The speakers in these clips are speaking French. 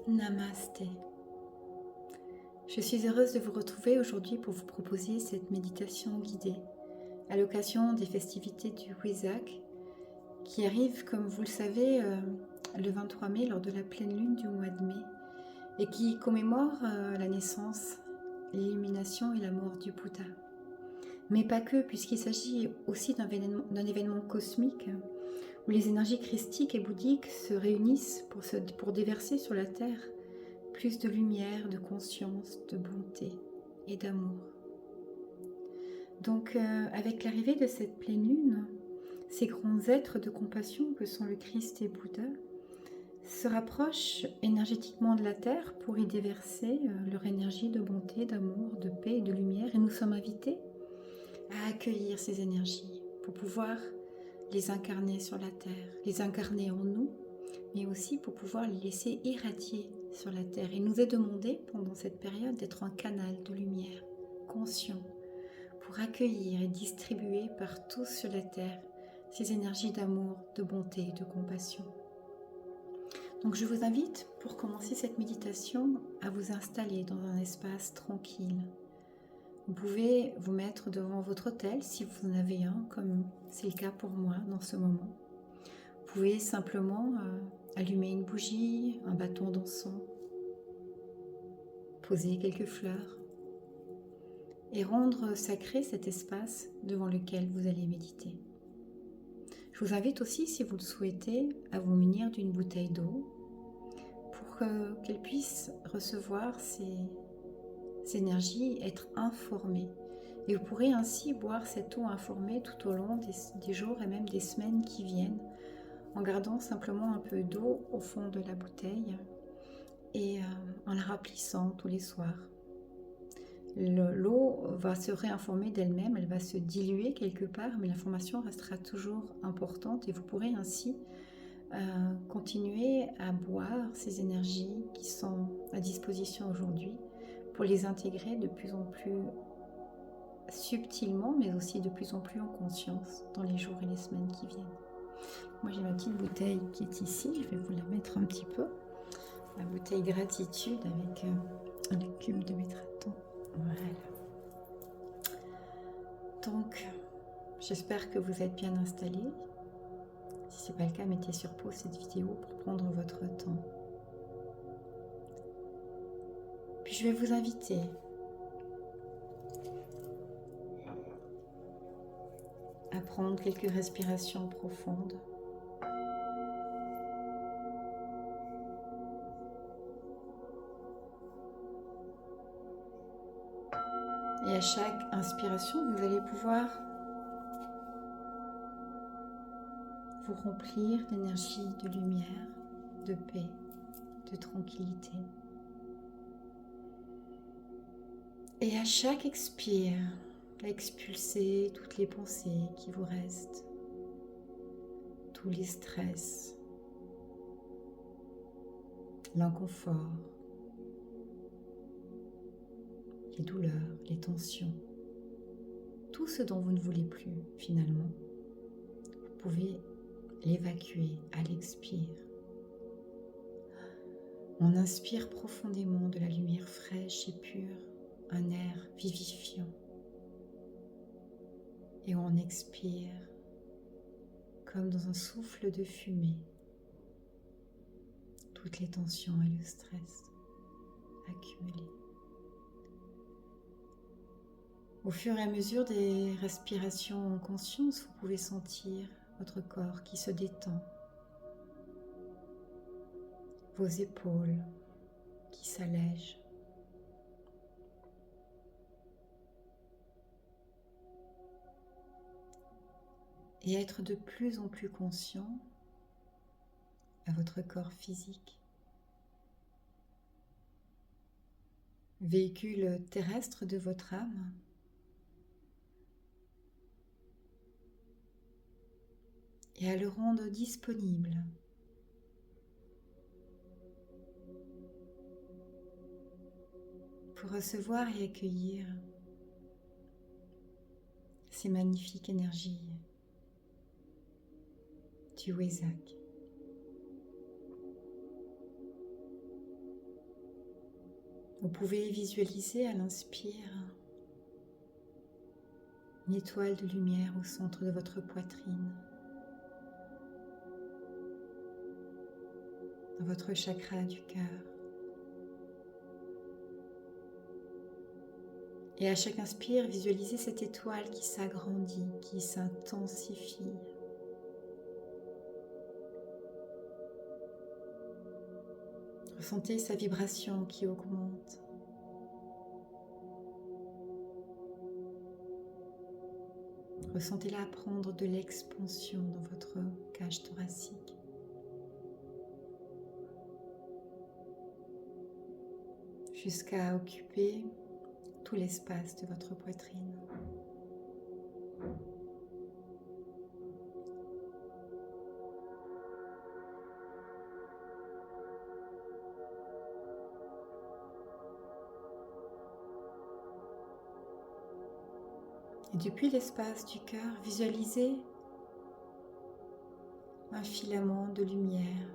Namasté. Je suis heureuse de vous retrouver aujourd'hui pour vous proposer cette méditation guidée à l'occasion des festivités du Wesak qui arrivent, comme vous le savez, le 23 mai lors de la pleine lune du mois de mai et qui commémore la naissance, l'illumination et la mort du Bouddha. Mais pas que, puisqu'il s'agit aussi d'un événement cosmique où les énergies christiques et bouddhiques se réunissent pour déverser sur la Terre plus de lumière, de conscience, de bonté et d'amour. Donc, avec l'arrivée de cette pleine lune, ces grands êtres de compassion que sont le Christ et Bouddha se rapprochent énergétiquement de la Terre pour y déverser leur énergie de bonté, d'amour, de paix et de lumière. Et nous sommes invités à accueillir ces énergies pour pouvoir les incarner sur la Terre, les incarner en nous, mais aussi pour pouvoir les laisser irradier sur la Terre. Il nous est demandé pendant cette période d'être un canal de lumière conscient pour accueillir et distribuer partout sur la Terre ces énergies d'amour, de bonté et de compassion. Donc je vous invite pour commencer cette méditation à vous installer dans un espace tranquille. Vous pouvez vous mettre devant votre autel si vous en avez un, comme c'est le cas pour moi dans ce moment. Vous pouvez simplement allumer une bougie, un bâton d'encens, poser quelques fleurs et rendre sacré cet espace devant lequel vous allez méditer. Je vous invite aussi, si vous le souhaitez, à vous munir d'une bouteille d'eau pour qu'elle puisse recevoir ces énergies, être informée. Et vous pourrez ainsi boire cette eau informée tout au long des jours et même des semaines qui viennent, en gardant simplement un peu d'eau au fond de la bouteille et en la remplissant tous les soirs. L'eau va se réinformer d'elle-même, elle va se diluer quelque part, mais l'information restera toujours importante et vous pourrez ainsi continuer à boire ces énergies qui sont à disposition aujourd'hui pour les intégrer de plus en plus subtilement, mais aussi de plus en plus en conscience dans les jours et les semaines qui viennent. Moi j'ai ma petite bouteille qui est ici, je vais vous la mettre un petit peu. La bouteille gratitude avec un cube de métraton. Voilà. Donc, j'espère que vous êtes bien installés. Si ce n'est pas le cas, mettez sur pause cette vidéo pour prendre votre temps. Puis je vais vous inviter à prendre quelques respirations profondes. Et à chaque inspiration, vous allez pouvoir vous remplir d'énergie, de lumière, de paix, de tranquillité. Et à chaque expire, expulsez toutes les pensées qui vous restent, tous les stress, l'inconfort, les douleurs, les tensions, tout ce dont vous ne voulez plus finalement. Vous pouvez l'évacuer à l'expire. On inspire profondément de la lumière fraîche et pure, un air vivifiant. Et on expire comme dans un souffle de fumée, toutes les tensions et le stress accumulés. Au fur et à mesure des respirations en conscience, vous pouvez sentir votre corps qui se détend, vos épaules qui s'allègent. Et être de plus en plus conscient à votre corps physique. Véhicule terrestre de votre âme. Et à le rendre disponible pour recevoir et accueillir ces magnifiques énergies du Wesak. Vous pouvez visualiser à l'inspire une étoile de lumière au centre de votre poitrine, dans votre chakra du cœur. Et à chaque inspire, visualisez cette étoile qui s'agrandit, qui s'intensifie. Ressentez sa vibration qui augmente. Ressentez-la prendre de l'expansion dans votre cage thoracique. Jusqu'à occuper tout l'espace de votre poitrine. Et depuis l'espace du cœur, visualisez un filament de lumière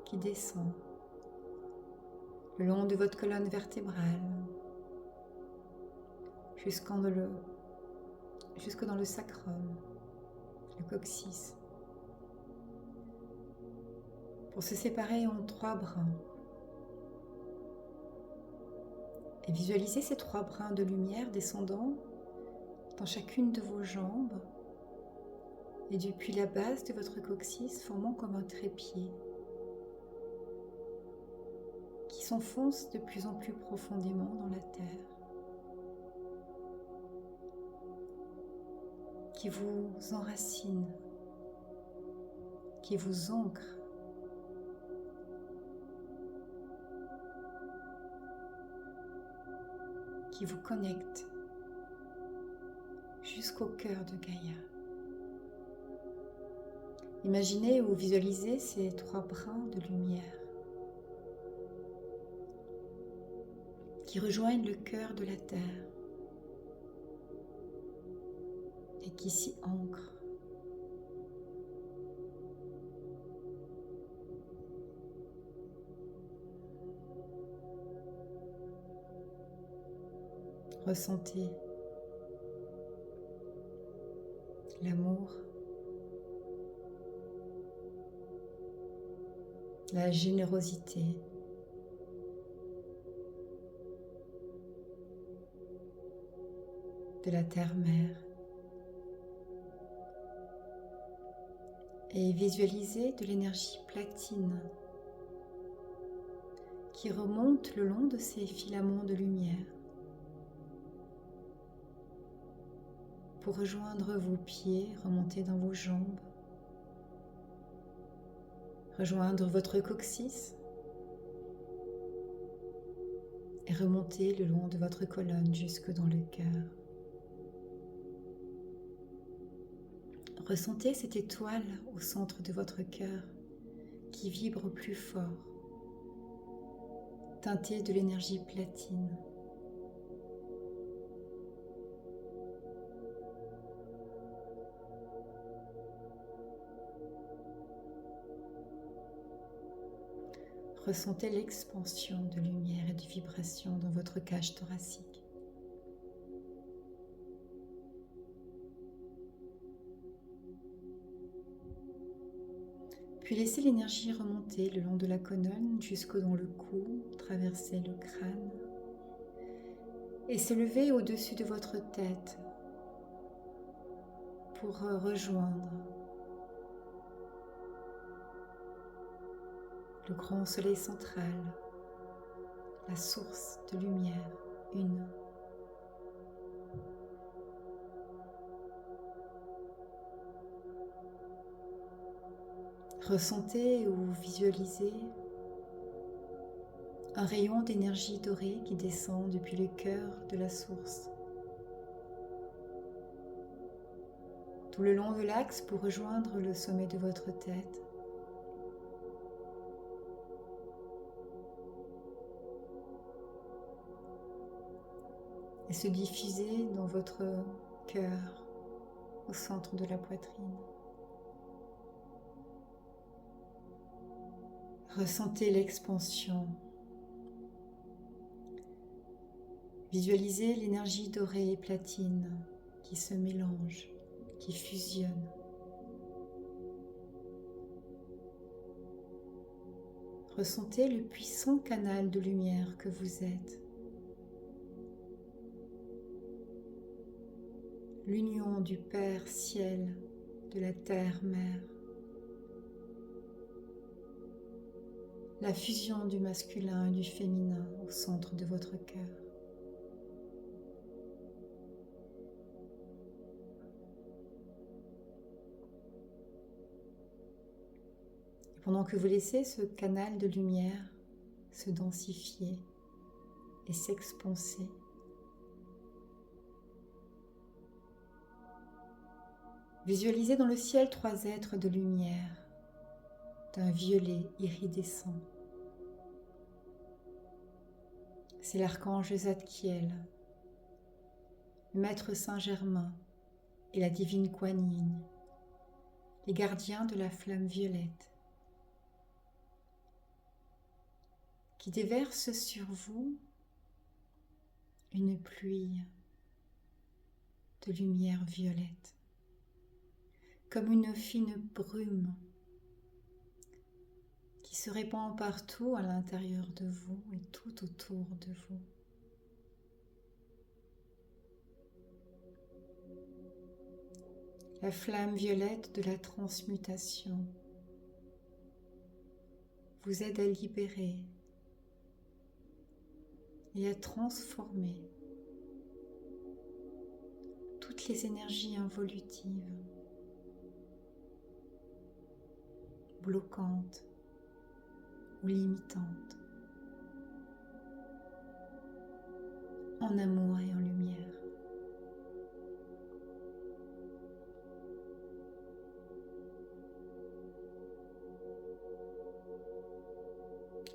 qui descend le long de votre colonne vertébrale jusque dans le sacrum, le coccyx, pour se séparer en 3 brins. Et visualisez ces 3 brins de lumière descendant dans chacune de vos jambes et depuis la base de votre coccyx formant comme un trépied qui s'enfonce de plus en plus profondément dans la terre, qui vous enracine, qui vous ancre, qui vous connecte jusqu'au cœur de Gaïa. Imaginez ou visualisez ces 3 brins de lumière qui rejoignent le cœur de la terre et qui s'y ancrent. Ressentez l'amour, la générosité, de la terre-mère. Et visualisez de l'énergie platine qui remonte le long de ces filaments de lumière pour rejoindre vos pieds, remonter dans vos jambes, rejoindre votre coccyx et remonter le long de votre colonne jusque dans le cœur. Ressentez cette étoile au centre de votre cœur qui vibre plus fort, teintée de l'énergie platine. Ressentez l'expansion de lumière et de vibration dans votre cage thoracique. Puis laissez l'énergie remonter le long de la colonne jusque dans le cou, traverser le crâne et s'élever au-dessus de votre tête pour rejoindre le grand soleil central, la source de lumière, une. Ressentez ou visualisez un rayon d'énergie dorée qui descend depuis le cœur de la source, tout le long de l'axe pour rejoindre le sommet de votre tête. Et se diffuser dans votre cœur, au centre de la poitrine. Ressentez l'expansion Visualisez l'énergie dorée et platine qui se mélange, qui fusionne. Ressentez le puissant canal de lumière que vous êtes. L'union du Père Ciel, de la Terre Mère. La fusion du masculin et du féminin au centre de votre cœur. Et pendant que vous laissez ce canal de lumière se densifier et s'expanser, visualisez dans le ciel 3 êtres de lumière d'un violet iridescent. C'est l'archange Zadkiel, le maître Saint-Germain et la divine Kuan Yin, les gardiens de la flamme violette, qui déversent sur vous une pluie de lumière violette, comme une fine brume qui se répand partout à l'intérieur de vous et tout autour de vous. La flamme violette de la transmutation vous aide à libérer et à transformer toutes les énergies involutives, bloquantes ou limitantes, en amour et en lumière.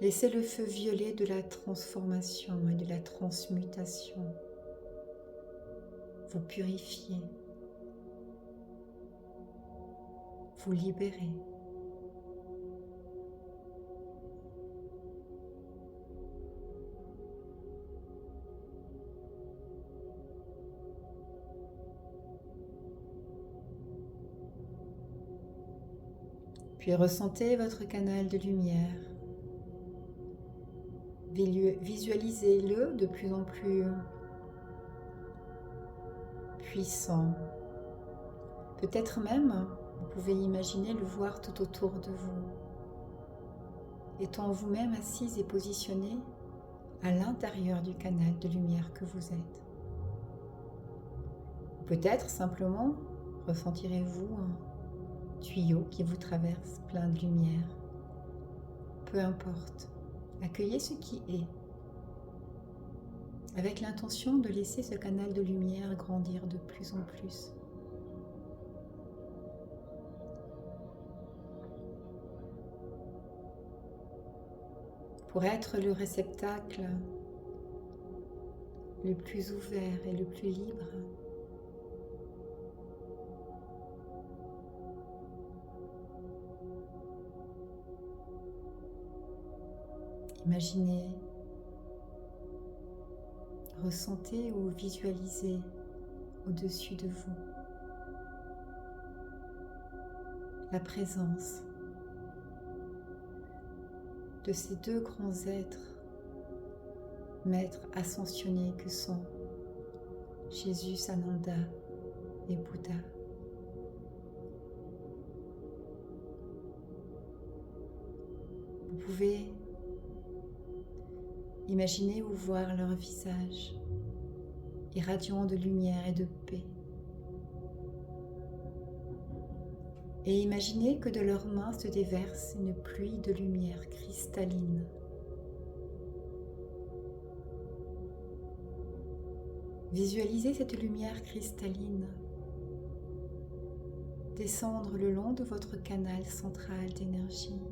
Laissez le feu violet de la transformation et de la transmutation vous purifier, vous libérer. Puis ressentez votre canal de lumière. Visualisez-le de plus en plus puissant. Peut-être même, vous pouvez imaginer le voir tout autour de vous, étant vous-même assise et positionnée à l'intérieur du canal de lumière que vous êtes. Peut-être simplement ressentirez-vous un tuyau qui vous traverse plein de lumière. Peu importe. Accueillez ce qui est, avec l'intention de laisser ce canal de lumière grandir de plus en plus. Pour être le réceptacle le plus ouvert et le plus libre, imaginez, ressentez ou visualisez au-dessus de vous la présence de ces 2 grands êtres, maîtres ascensionnés que sont Jésus, Sananda et Bouddha. Vous pouvez imaginer ou voir leur visage irradiant de lumière et de paix. Et imaginez que de leurs mains se déverse une pluie de lumière cristalline. Visualisez cette lumière cristalline descendre le long de votre canal central d'énergie,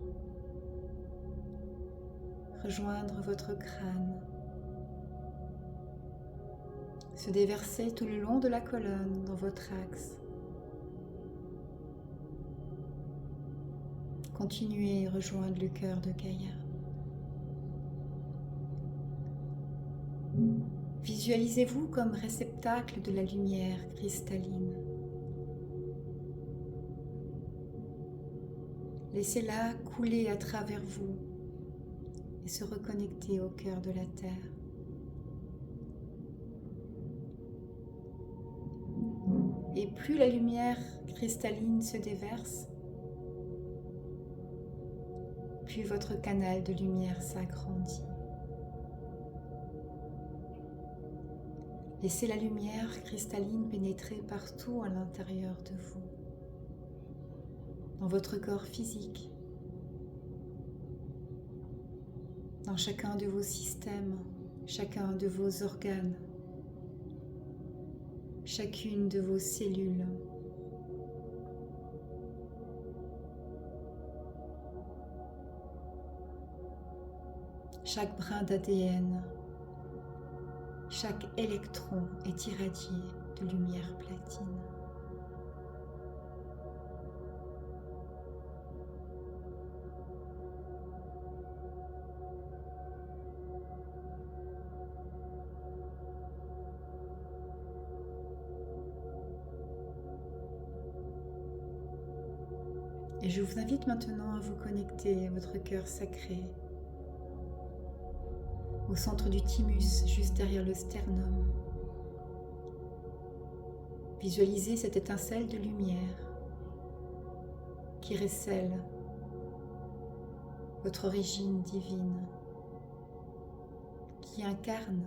rejoindre votre crâne, se déverser tout le long de la colonne dans votre axe. Continuez et rejoindre le cœur de Gaïa. Visualisez-vous comme réceptacle de la lumière cristalline. Laissez-la couler à travers vous et se reconnecter au cœur de la Terre. Et plus la lumière cristalline se déverse, plus votre canal de lumière s'agrandit. Laissez la lumière cristalline pénétrer partout à l'intérieur de vous, dans votre corps physique, dans chacun de vos systèmes, chacun de vos organes, chacune de vos cellules. Chaque brin d'ADN, chaque électron est irradié de lumière platine. Et je vous invite maintenant à vous connecter à votre cœur sacré, au centre du thymus, juste derrière le sternum. Visualisez cette étincelle de lumière qui recèle votre origine divine, qui incarne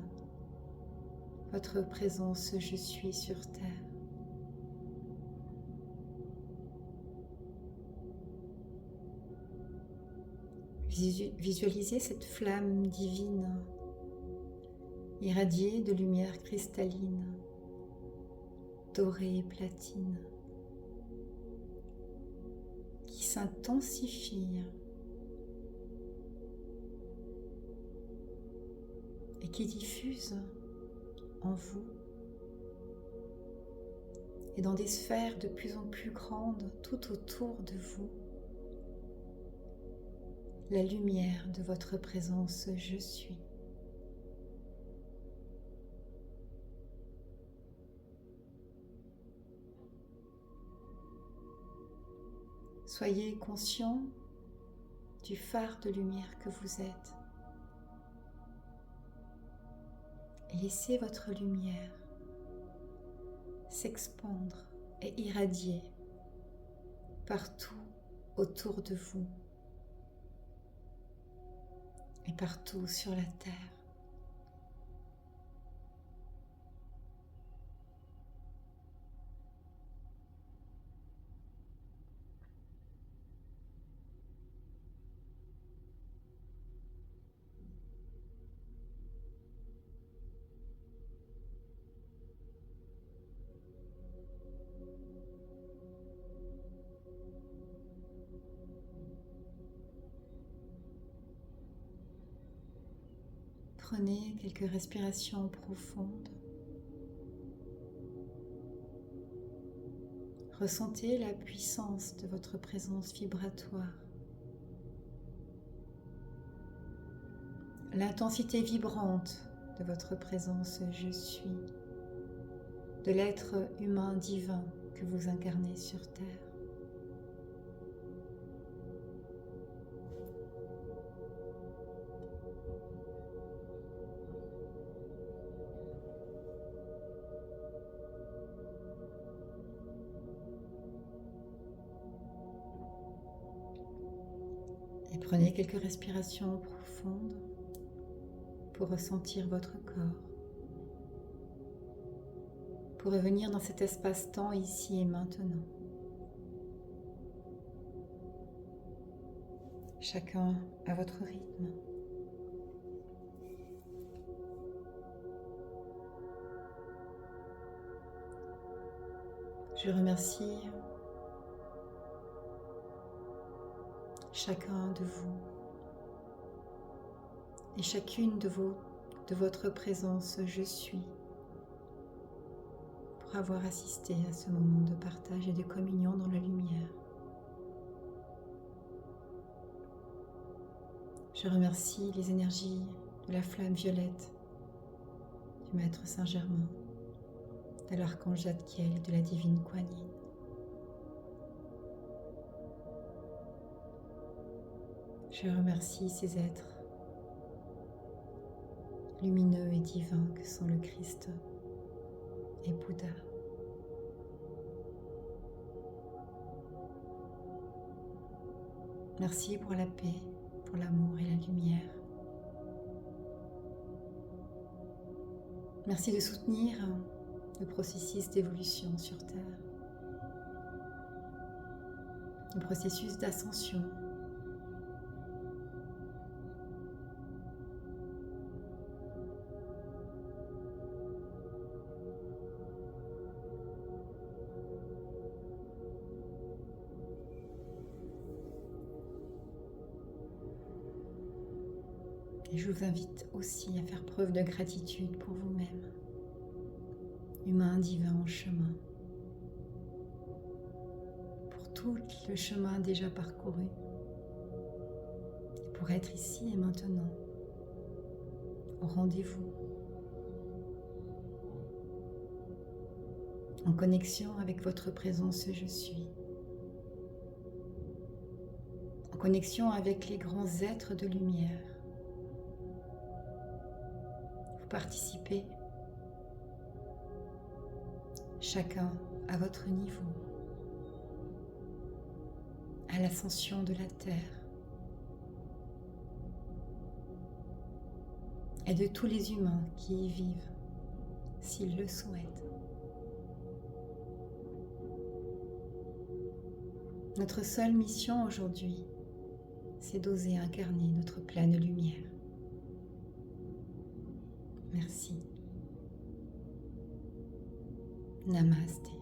votre présence je suis sur terre. Visualisez cette flamme divine irradiée de lumière cristalline, dorée et platine, qui s'intensifie et qui diffuse en vous et dans des sphères de plus en plus grandes tout autour de vous, la lumière de votre présence je suis. Soyez conscient du phare de lumière que vous êtes et laissez votre lumière s'expandre et irradier partout autour de vous et partout sur la terre. Prenez quelques respirations profondes. Ressentez la puissance de votre présence vibratoire, l'intensité vibrante de votre présence je suis, de l'être humain divin que vous incarnez sur terre. Et prenez quelques respirations profondes pour ressentir votre corps, pour revenir dans cet espace-temps ici et maintenant. Chacun à votre rythme. Je remercie chacun de vous et chacune de votre présence je suis pour avoir assisté à ce moment de partage et de communion dans la lumière. Je remercie les énergies de la flamme violette, du Maître Saint-Germain, de l'Archange Zadkiel et de la Divine Kuan Yin. Je remercie ces êtres lumineux et divins que sont le Christ et Bouddha. Merci pour la paix, pour l'amour et la lumière. Merci de soutenir le processus d'évolution sur Terre, le processus d'ascension. Et je vous invite aussi à faire preuve de gratitude pour vous-même, humain divin en chemin, pour tout le chemin déjà parcouru, et pour être ici et maintenant, au rendez-vous, en connexion avec votre présence je suis, en connexion avec les grands êtres de lumière. Vous participez, chacun à votre niveau, à l'ascension de la Terre et de tous les humains qui y vivent, s'ils le souhaitent. Notre seule mission aujourd'hui, c'est d'oser incarner notre pleine lumière. Merci. Namasté.